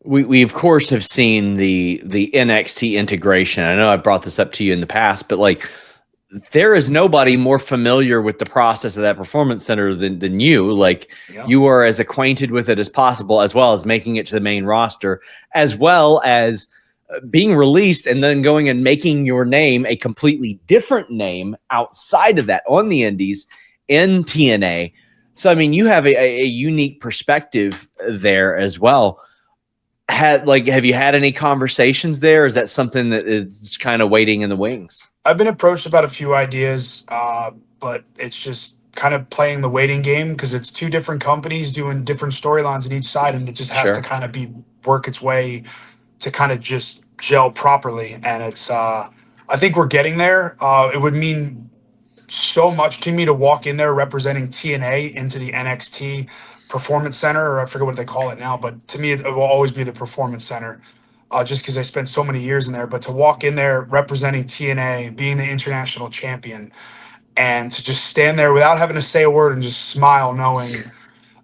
we of course have seen the NXT integration. I know I've brought this up to you in the past, but like there is nobody more familiar with the process of that performance center than you. Like Yeah. you are as acquainted with it as possible, as well as making it to the main roster, as well as being released and then going and making your name a completely different name outside of that on the indies in TNA. So, I mean, you have a unique perspective there as well. Have you had any conversations there? Or is that something that is kind of waiting in the wings? I've been approached about a few ideas, but it's just kind of playing the waiting game because it's two different companies doing different storylines on each side, and it just has to Sure. kind of be work its way to kind of just gel properly. And it's, I think we're getting there. It would mean so much to me to walk in there representing TNA into the NXT Performance Center, or I forget what they call it now, but to me, it will always be the Performance Center, just because I spent so many years in there. But to walk in there representing TNA, being the international champion, and to just stand there without having to say a word and just smile, knowing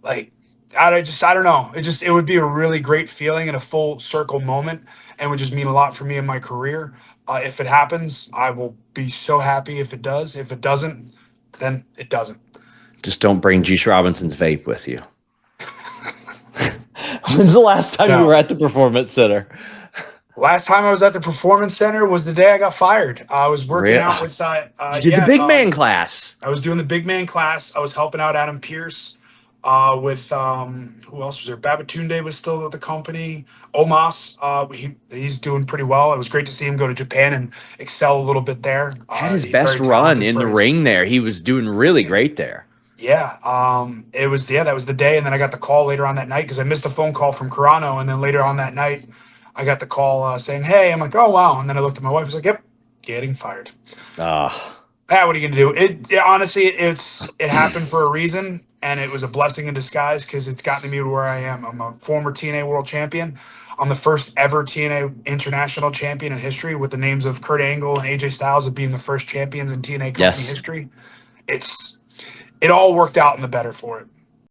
like I don't know. It would be a really great feeling and a full circle moment, and would just mean a lot for me in my career. If it happens, I will be so happy if it does. If it doesn't, then it doesn't. Just don't bring Juice Robinson's vape with you. When's the last time you No. were at the Performance Center? Last time I was at the Performance Center was the day I got fired. I was working out with you did the big man class. I was doing the big man class. I was helping out Adam Pierce with who else was there? Babatunde was still at the company. Omos, he's doing pretty well. It was great to see him go to Japan and excel a little bit there. Had his He's best very run talented in for the his- ring there. He was doing really great there. Yeah, that was the day, and then I got the call later on that night because I missed a phone call from Carano, and then later on that night, I got the call saying, "Hey," I'm like, "Oh wow," and then I looked at my wife, I was like, "Yep, getting fired." What are you gonna do? Honestly, it happened for a reason, and it was a blessing in disguise because it's gotten me to where I am. I'm a former TNA World Champion. I'm the first ever TNA International Champion in history, with the names of Kurt Angle and AJ Styles of being the first champions in TNA company Yes. history. It all worked out in the better for it.